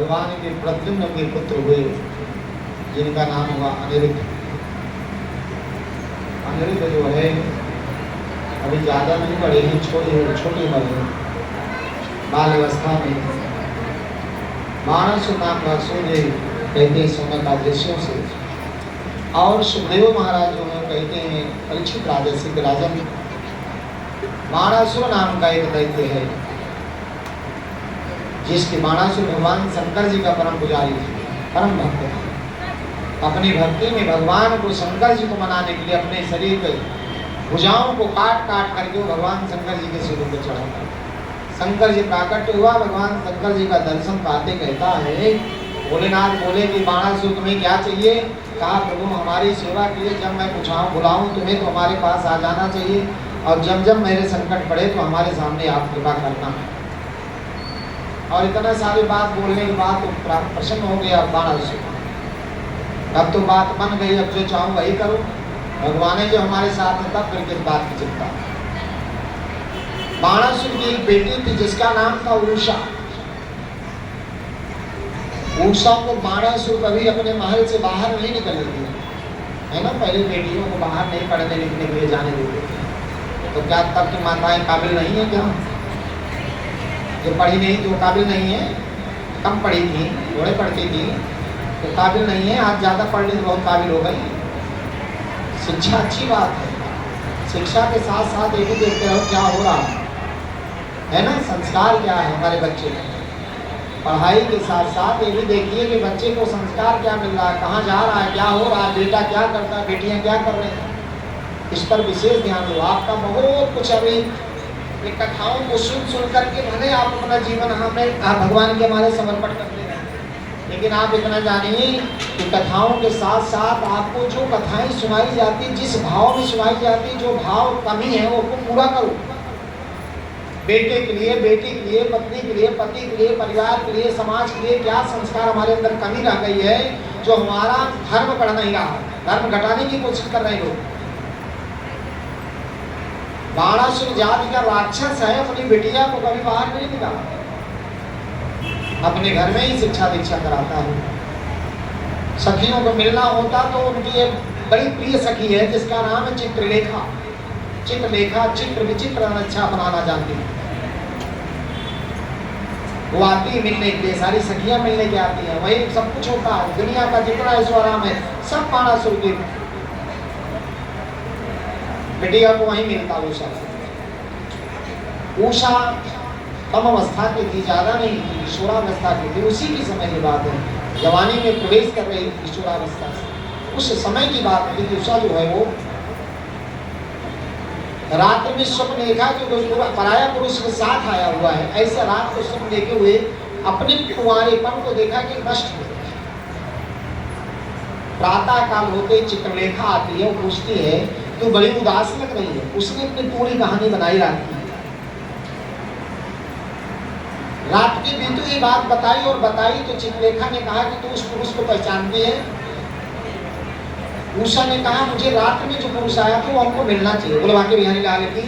भगवान के प्रद्युम्न के पुत्र हुए, जिनका नाम हुआ अनिरुद्ध। अनिरुद्ध जो है अभी ज़्यादा नहीं बड़े हैं, छोटी उम्र है, बाल अवस्था में। मानस नाम का सूर्य कहते हैं सोने का दृश्यों से, और सुखदेव महाराज जो है कहते हैं परीक्षित राजा सिद्ध राजन। बाणासुर नाम का एक दैत्य है, जिसके बाणासुर भगवान शंकर जी का परम पुजारी परम भक्त है। अपनी भक्ति में भगवान को, शंकर जी को मनाने के लिए अपने शरीर के भुजाओं को काट काट करके वो भगवान शंकर जी के सिर पर चढ़ाता है। शंकर जी प्राकट्य हुआ, भगवान शंकर जी का दर्शन पाते कहता है, भोलेनाथ बोले कि बाणासुर तुम्हें क्या चाहिए? कहा प्रभु हमारी सेवा के लिए जब मैं बुलाऊं तुम्हें तो हमारे पास आ जाना चाहिए, और जब जब मेरे संकट पड़े तो हमारे सामने आप कृपा करना। और इतना सारी बात बोलने के बाद तो प्रसन्न हो गया बाणासुर। अब तो बात बन गई, अब जो चाहूँ वही करूँ। भगवान जो हमारे साथ है तब फिर किस बात की चिंता। बाणासुर की एक बेटी थी जिसका नाम था उषा। उषा को बाणासुर कभी अपने महल से बाहर नहीं निकलने दिया, है ना। पहले बेटियों को बाहर नहीं पढ़ने लिखने के लिए जाने देते थे। तो क्या तब की माताएं काबिल नहीं है क्या? जो पढ़ी नहीं तो काबिल नहीं है, कम पढ़ी थी, थोड़े पढ़ती थी तो काबिल नहीं है। आज ज़्यादा पढ़ ली तो बहुत काबिल हो गई। शिक्षा अच्छी बात है, शिक्षा के साथ साथ ये भी देखते रहो क्या हो रहा है ना, संस्कार क्या है हमारे बच्चे में। पढ़ाई के साथ साथ ये भी देखिए कि बच्चे को संस्कार क्या मिल रहा है, कहाँ जा रहा है, क्या हो रहा है, बेटा क्या करता है, बेटियाँ क्या कर रहे हैं, इस पर विशेष ध्यान दो। आपका बहुत कुछ अभी ये कथाओं को सुन करके भले आप अपना जीवन हमें भगवान के हमारे समर्पण करते हैं, लेकिन आप इतना जानिए कि कथाओं के साथ साथ आपको जो कथाएं सुनाई जाती, जिस भाव में सुनाई जाती, जो भाव कमी है वो पूरा करो। बेटे के लिए, बेटी के लिए, पत्नी के लिए, पति के लिए, परिवार के लिए, समाज के लिए क्या संस्कार हमारे अंदर कमी रह गई है, जो हमारा धर्म बढ़ नहीं रहा, धर्म घटाने की कोशिश कर रहे हैं लोग। बाणासुर जाति का राक्षस है, अपनी बेटिया को कभी बाहर नहीं निकाला, अपने घर में ही शिक्षा दीक्षा कराता है। सखियों को मिलना होता तो उनकी एक बड़ी प्रिय सखी है जिसका नाम है चित्रलेखा। चित्रलेखा चित्र विचित्र अच्छा बनाना जानती है। वो आती है मिलने के लिए, सारी सखियां मिलने के आती हैं, वही सब कुछ होता है। दुनिया का जितना ऐश्वर्याम है सब बाणासुर की बेटिया को वहीं मिलता। उषा कम अवस्था की थी, ज्यादा नहीं थी, किशोरावस्था की थी। उसी की समय की बात है, जवानी में प्रवेश कर रही थी किशोरावस्था से। उस समय की बात थी कि उषा जो है वो रात में स्वप्न देखा कि कोई पराया पुरुष के साथ आया हुआ है। ऐसे रात को स्वप्न देखे हुए अपने कुंवारेपन को देखा कि नष्ट हो। प्रातः काल होते चित्रलेखा आती है, वो पूछती है तो बड़ी उदास लग रही है। उसने अपनी पूरी कहानी बनाई रात की। रात की बीतू ये बात बताई और बताई तो चित्रलेखा ने कहा कि तू उस पुरुष को पहचानती है? उषा ने कहा मुझे रात में जो पुरुष आया था वो हमको मिलना चाहिए। बोलो के बिहारी लाल की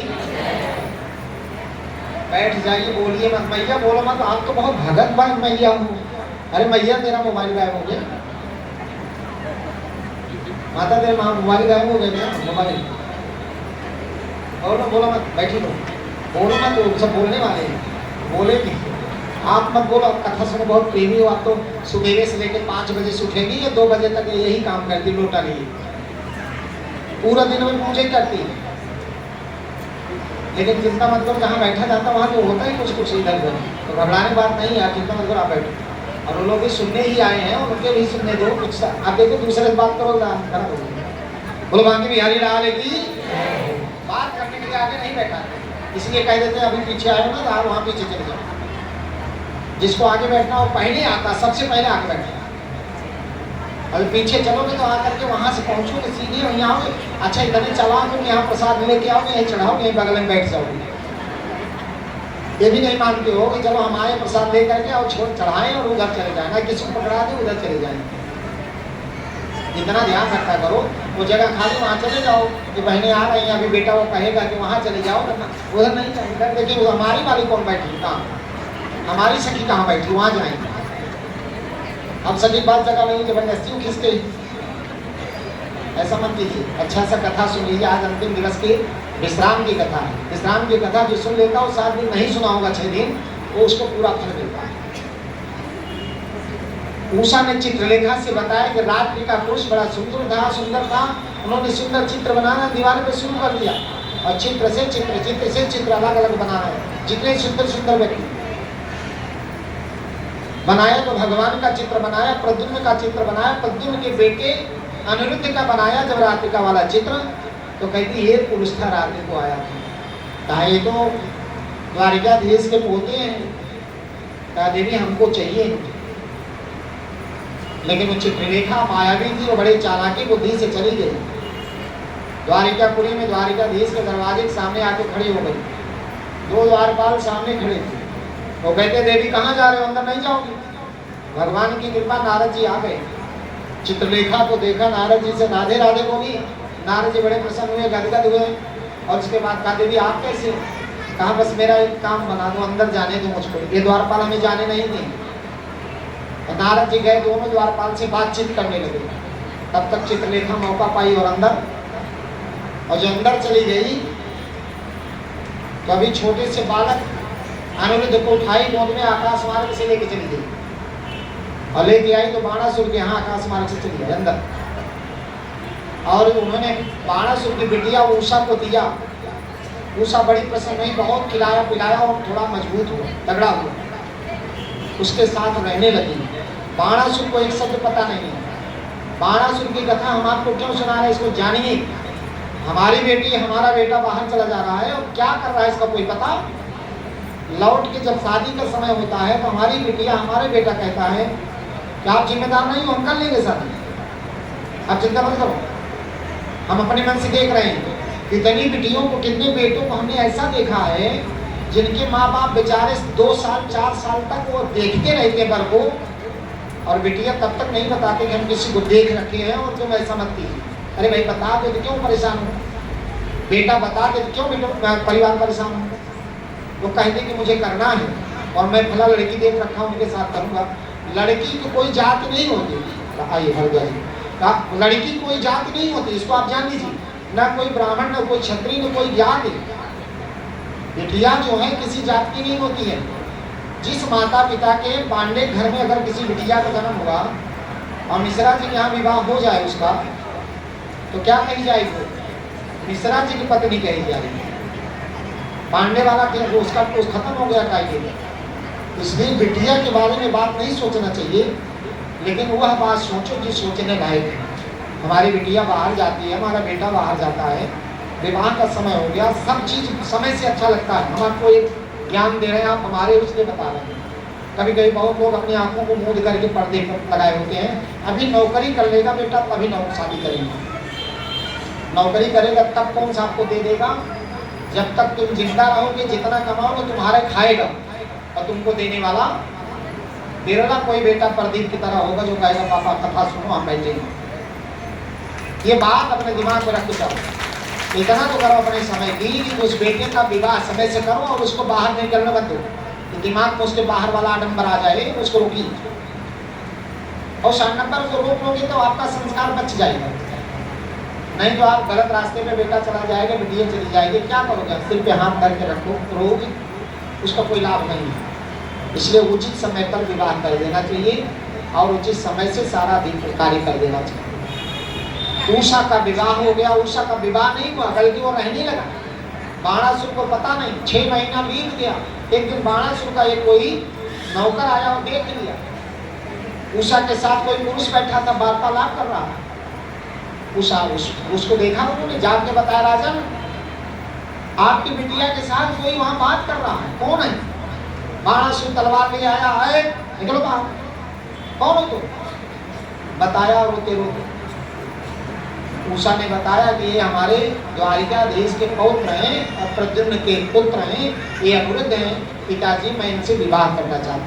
बैठ जाइए, बोलिए मत मैया, बोलो मत, आप तो बहुत भगत भाई मैया हूँ। अरे मैया तेरा मोबाइल गायब हो गया, माता तेरे मोबाइल गायब हो गया, मोबाइल बोलो, बोलो मत, बैठी लो, बोलो मत, वो सब बोलने वाले हैं, बोले नहीं आप मत बोलो। कथा सुनो, बहुत प्रेमी हो आप तो। सुबह से लेकर 5 बजे से उठेगी या 2 बजे तक यही काम करती, लोटा लिए पूरा दिन में पूजा करती है। लेकिन चिंता मत करो, जहाँ बैठा जाता वहाँ तो होता ही कुछ कुछ इधर उधर, तो घबराने बात नहीं है, चिंता मत करो, आप बैठो। और वो लोग भी सुनने ही आए हैं, उनके भी सुनने दो। कुछ आप देखो दूसरे से बात करो, बोलो बाकी बिहारी लाल की बात करने के लिए आगे नहीं बैठा, इसलिए कह देते अभी पीछे आए ना, तो आप वहाँ पीछे चले जाओ। जिसको आगे बैठना हो पहले आता, सबसे पहले आगे बैठना। अभी पीछे चलोगे तो आकर के वहाँ से पहुँचोगे सीधे वहीं आओगे। अच्छा इतने चला तुम यहाँ प्रसाद लेके आओगे, यहीं चढ़ाओगे, यहीं बगल में बैठ जाओगे। ये भी नहीं मानते हो कि चलो हम आए प्रसाद ले करके और छोड़ चढ़ाएं और उधर चले जाए, ना किसी को पकड़ा दे उधर चले जाए। इतना ध्यान रखा करो, वो जगह खाली वहाँ चले जाओ कि बहनें आ रही हैं, अभी बेटा वो कहेगा कि वहाँ चले जाओ, उधर नहीं जाए। देखिए हमारी वाली कौन बैठी, कहाँ हमारी सखी कहाँ बैठी, वहाँ जाएंगे। अब सभी बात जगह नहीं जबरदस्ती खींचते, ऐसा मत कीजिए। अच्छा सा कथा सुन लीजिए। आज अंतिम दिवस की विश्राम की कथा है। विश्राम की कथा जो सुन लेता हो 7 दिन नहीं सुना होगा 6 दिन, वो उसको पूरा फल मिलता है। उषा ने चित्रलेखा से बताया कि रात्रि का पुरुष बड़ा सुंदर था। उन्होंने सुंदर चित्र बनाना दीवार पे शुरू कर दिया और चित्र से चित्र अलग अलग बनाना है। जितने सुंदर व्यक्ति बनाया तो भगवान का चित्र बनाया, प्रद्युम्न का चित्र बनाया, प्रद्युम्न के बेटे अनिरुद्ध का बनाया। जब रात्रिका वाला चित्र तो कहती ये पुरुष था रात्रि को आया था, कहा ये तो द्वारिकाधीश के पोते हैं, कहा देवी हमको चाहिए। लेकिन वो चित्रलेखा मायावी थी, वो बड़े चालाकी बुद्धि से चली गई। द्वारिकापुरी में द्वारिकाधीश के दरवाजे के सामने आके खड़ी हो गई। 2 द्वारपाल सामने खड़े थे। वो कहते देवी कहाँ जा रहे हो, अंदर नहीं जाओगी। भगवान की कृपा नारद जी आ गए। चित्रलेखा को देखा, नारद जी से राधे राधे बोली। नारद जी बड़े प्रसन्न हुए, गदगद हुए और उसके बाद कहा देवी आप कैसे हो? कहा बस मेरा एक काम बना दो, अंदर जाने दो मुझको, ये द्वारपाल हमें जाने नहीं देंगे। तो नारद जी गए, दोनों द्वारपाल से बातचीत करने लगे। तब तक चित्रलेखा मौका पाई और जो अंदर चली गई तो अभी छोटे से बालक अनिरुद्ध को उठाई, गोद में आकाश मार्ग से लेके चली गई और लेके आई तो बाणासुर के यहाँ आकाश मार्ग से चली गई अंदर। और उन्होंने बाणासुर की बिटिया उषा को दिया। उषा बड़ी प्रसन्न हुई, बहुत खिलाया पिलाया और थोड़ा मजबूत हुआ, तगड़ा हुआ, उसके साथ रहने लगी। बाणासुर को एक शब्द पता नहीं है। बाणासुर की कथा हम आपको क्यों सुना रहे हैं, इसको जानिए। हमारी बेटी हमारा बेटा बाहर चला जा रहा है और क्या कर रहा है इसका कोई पता। लौट के जब शादी का समय होता है तो हमारी बेटिया हमारे बेटा कहता है कि आप जिम्मेदार नहीं हो, हम कर लेंगे शादी, आप चिंता मत करो। हम अपने मन से देख रहे हैं कितनी बेटियों को, कितने बेटों को हमने ऐसा देखा है जिनके माँ बाप बेचारे 2 साल 4 साल तक वो देखते रहते बर को, और बेटियां तब तक नहीं बताते कि हम किसी को देख रखे हैं और तुम ऐसा मत कीजिए। अरे भाई बता दे तो क्यों परेशान हो, बेटा बता दे तो क्यों बेटा परिवार परेशान हो। वो कहते कि मुझे करना है और मैं भला लड़की देख रखा हूँ उनके साथ करूँगा। लड़की की कोई जात नहीं होती, आइए हर गए, लड़की कोई जात नहीं होती, इसको आप जान लीजिए। ना कोई ब्राह्मण, ना कोई क्षत्रिय, ना कोई जात। बेटियां जो है किसी जात की नहीं होती है। जिस माता पिता के पांडे घर में अगर किसी बिटिया का जन्म हुआ और मिश्रा जी के यहाँ विवाह हो जाए उसका, तो क्या कही जाएगी? मिश्रा जी की पत्नी कही जाएगी। पांडे वाला उसका तो खत्म हो गया कायदे। इसलिए बिटिया के बारे में बात नहीं सोचना चाहिए, लेकिन वह बात सोचो जो सोचने लायक है। हमारी बिटिया बाहर जाती है, हमारा बेटा बाहर जाता है, विवाह का समय हो गया, सब चीज समय से अच्छा लगता है। हम आपको एक ज्ञान दे रहे हैं, आप हमारे उसके बता रहे हैं। कभी कभी बहुत लोग अपनी आंखों को मूंद करके पर्दे पर लगाए होते हैं। अभी नौकरी कर लेगा बेटा तभी शादी करेंगे। नौकरी करेगा तब कौन सा आपको दे देगा? जब तक तुम जिंदा रहोगे, जितना कमाओगे तुम्हारे खाएगा और तुमको देने वाला तेरा कोई बेटा प्रदीप की तरह होगा जो कहेगा पापा कथा सुनो हम बैठेंगे। ये बात अपने दिमाग में रख के चलो। इतना तो करो अपने समय की, उस बेटे का विवाह समय से करो और उसको बाहर निकलने मत दो। तो दिमाग में उसके बाहर वाला आडंबर आ जाए, उसको रोकिए। और 7 नंबर को रोक लोगे तो आपका संस्कार बच जाएगा। नहीं तो आप गलत रास्ते पे बेटा चला जाएगा, बेटियां चली जाएगी, क्या करोगे? सिर पे हाथ करके रखो, रोगे, उसका कोई लाभ नहीं है। इसलिए उचित समय पर विवाह कर देना चाहिए और उचित समय से सारा दिन कार्य कर देना चाहिए। उषा का विवाह हो गया, उषा का विवाह नहीं हुआ, बल्कि वो रहने लगा। बाणासुर को पता नहीं, 6 महीना बीत गया। एक दिन बाणासुर का एक कोई नौकर आया और देख लिया उषा के साथ कोई पुरुष बैठा था, वार्तालाप कर रहा। उषा उसको देखा, उन्होंने जाके बताया राजन आपकी बिटिया के साथ कोई वहां बात कर रहा है, कौन है? बाणासुर तलवार ले आया, आए निकलो बाहर, कौन हो तुम? बताया रोते रोते। उषा ने बताया कि ये हमारे द्वारिकाधीश के पौत्र हैं और प्रद्युम्न के पुत्र हैं, ये अनिरुद्ध हैं। पिताजी मैं इनसे विवाह करना चाहता हूँ।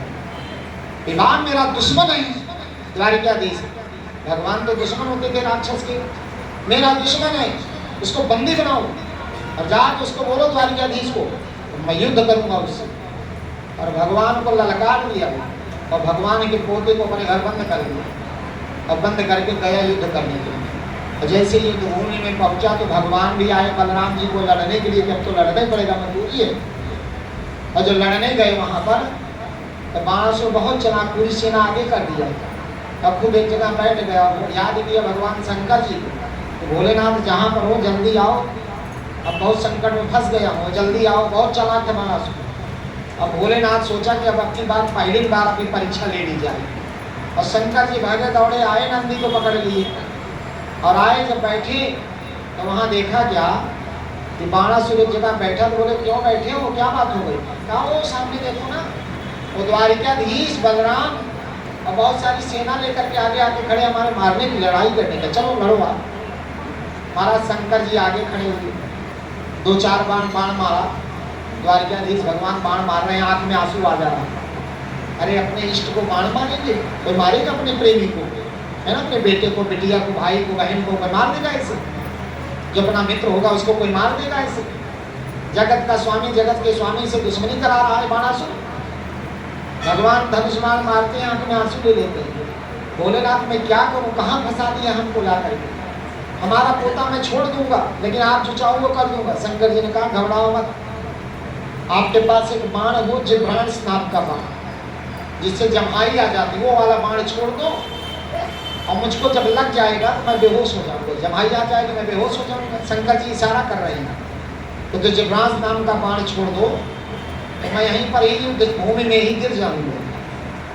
विवाह मेरा दुश्मन है द्वारिकाधीश। भगवान तो दुश्मन होते थे राक्षस के, मेरा दुश्मन है, इसको बंदी बनाओ और जाकर उसको बोलो द्वारिकाधीश को तो मैं युद्ध करूंगा उससे। और भगवान को ललकार दिया और भगवान के पोते को अपने घर बंद कर दिया और बंद करके गया युद्ध करने के लिए। और जैसे युद्ध भूमि में पहुंचा तो भगवान भी आए बलराम जी को लड़ने के लिए, जब तो लड़ना ही पड़ेगा, मजबूरी है। और जो लड़ने गए वहां पर तो बाणासुर बहुत चला, पूरी सेना आगे कर दिया। अब खुद एक जगह बैठ गया और याद किया भगवान शंकर जी को, तो भोलेनाथ जहाँ पर हो जल्दी आओ, अब बहुत संकट में फंस गया हूँ, जल्दी आओ। बहुत चालाक है बाणासुर। अब भोलेनाथ सोचा कि अब अपनी बार पहली बार अपनी परीक्षा ले ली जाए। और शंकर जी भागे दौड़े आए, नंदी को पकड़ लिए और आए। जब बैठे तो वहाँ देखा क्या कि बाणासुर एक जगह बैठा। तो बोले क्यों बैठे हो, क्या बात हो गई? कहा वो सामने देखो ना, वो द्वारिकाधीश बलराम और बहुत सारी सेना लेकर के आगे आके खड़े, हमारे मारने की लड़ाई करने का, चलो लड़ो आप। महाराज शंकर जी आगे खड़े हुए, 2-4 बाण मारा। द्वारिकाधीश भगवान बाण मार रहे हैं, आंख में आंसू आ जा रहा है। अरे अपने इष्ट को बाण मारेंगे, कोई मारेगा अपने प्रेमी को, है ना, अपने बेटे को, बिटिया को, भाई को, बहन को, कोई मार देगा ऐसे? जो अपना मित्र होगा उसको कोई मार देगा ऐसे? जगत का स्वामी, जगत के स्वामी से दुश्मनी करा रहा है बाणासुर। भगवान धनुष बाण मारते हैं, आंख में आंसू ले लेते हैं। भोलेनाथ मैं क्या करूं, कहाँ फंसा दिया हमको ला करके? हमारा पोता मैं छोड़ दूंगा, लेकिन आप जो चाहो वो कर दूंगा। शंकर जी ने कहा घबराओ मत, आपके पास एक बाण हो, जिभ्रांस नाम का बाण, जिससे जम्हाई आ जाती, वो वाला बाण छोड़ दो और मुझको जब लग जाएगा तो मैं बेहोश हो जाऊंगा। जम्हाई आ जाएगी, मैं बेहोश हो जाऊंगा। शंकर जी इशारा कर रहे हैं तो जो जिभ्रांस नाम का बाण छोड़ दो तो मैं यहीं पर ही युद्ध भूमि में ही गिर जाऊंगा,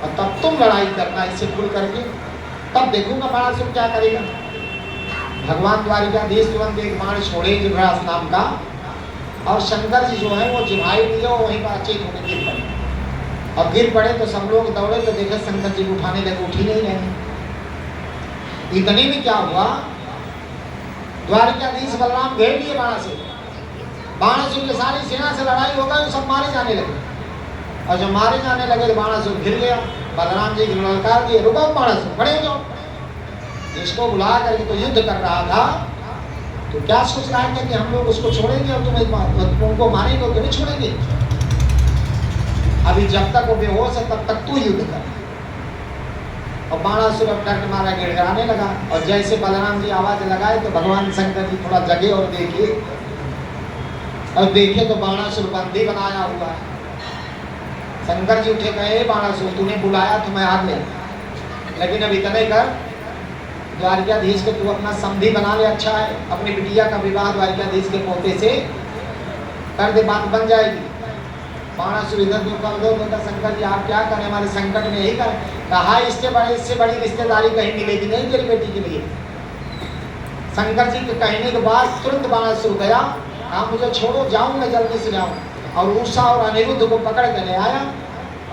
और तब तुम लड़ाई करना इससे खुल करके, तब देखूंगा बाणासुर क्या करेगा। भगवान द्वारिकाधीश तुरंत एक बाण छोड़े जिभ्रांस नाम का, और शंकर जी जो है वो जिभाई लिए वहीं पर अचेत होकर गिर पड़े। और गिर पड़े तो सब लोग दौड़े तो देखे शंकर जी को उठाने लगे, उठ ही नहीं रहे। इतने में क्या हुआ, द्वारिकाधीश बलराम घेर लिए बाणासुर। बाणासुर के सारी सेना से लड़ाई हो गई, सब मारे जाने लगे। और जब मारे जाने लगे तो बाणासुर गिर गया। बलराम जी ललकार दिए, रुको बाणासुर, खड़े हो जाओ। जिसको बुला करके तो युद्ध कर रहा था, तो क्या सोच रहा है कि हम लोग उसको छोड़ेंगे और तुमको मारेंगे और तुम्हें छोड़ेंगे? अभी जब तक वो बेहोश है तब तक तू युद्ध कर। और बाणासुर अब डर के मारा गिड़गिड़ाने लगा। और जैसे बलराम जी आवाज लगाए तो भगवान शंकर जी थोड़ा जगे और देखे तो बाणासुर बंदी बनाया हुआ है। शंकर जी उठे, कहे बाणासुर तूने बुलाया तो मैं आ गया, लेकिन अब इतने कर, द्वारिकाधीश को तू अपना संधि बना ले, अच्छा है, अपनी बिटिया का विवाह द्वारिकाधीश के पोते से कर दे, बात बन जाएगी। बाणासुर इधर कर दो, तो शंकर जी आप क्या करें, हमारे संकट में यही करें। कहा इससे बड़ी रिश्तेदारी कहीं मिलेगी नहीं तेरी बेटी के लिए। शंकर जी के कहने के बाद तुरंत बाणासुर गया, कहा मुझे छोड़ो, जाऊं मैं जल्दी से जाऊं। और उषा और अनिरुद्ध को पकड़ कर ले आया,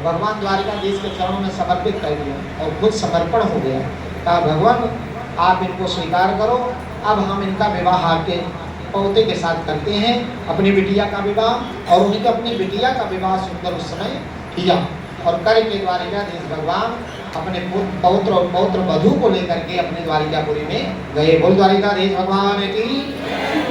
भगवान द्वारिकाधीश के चरणों में समर्पित कर दिया और खुद समर्पण हो गया। कहा भगवान आप इनको स्वीकार करो, अब हम इनका विवाह आपके पोते के साथ करते हैं, अपनी बिटिया का विवाह। और उनकी अपनी बिटिया का विवाह सुंदर उस समय किया। और करके द्वारिकाधीश भगवान अपने पौत्र और पौत्र वधू को लेकर के अपने द्वारिकापुरी में गए। बोल द्वारिकाधीश भगवान की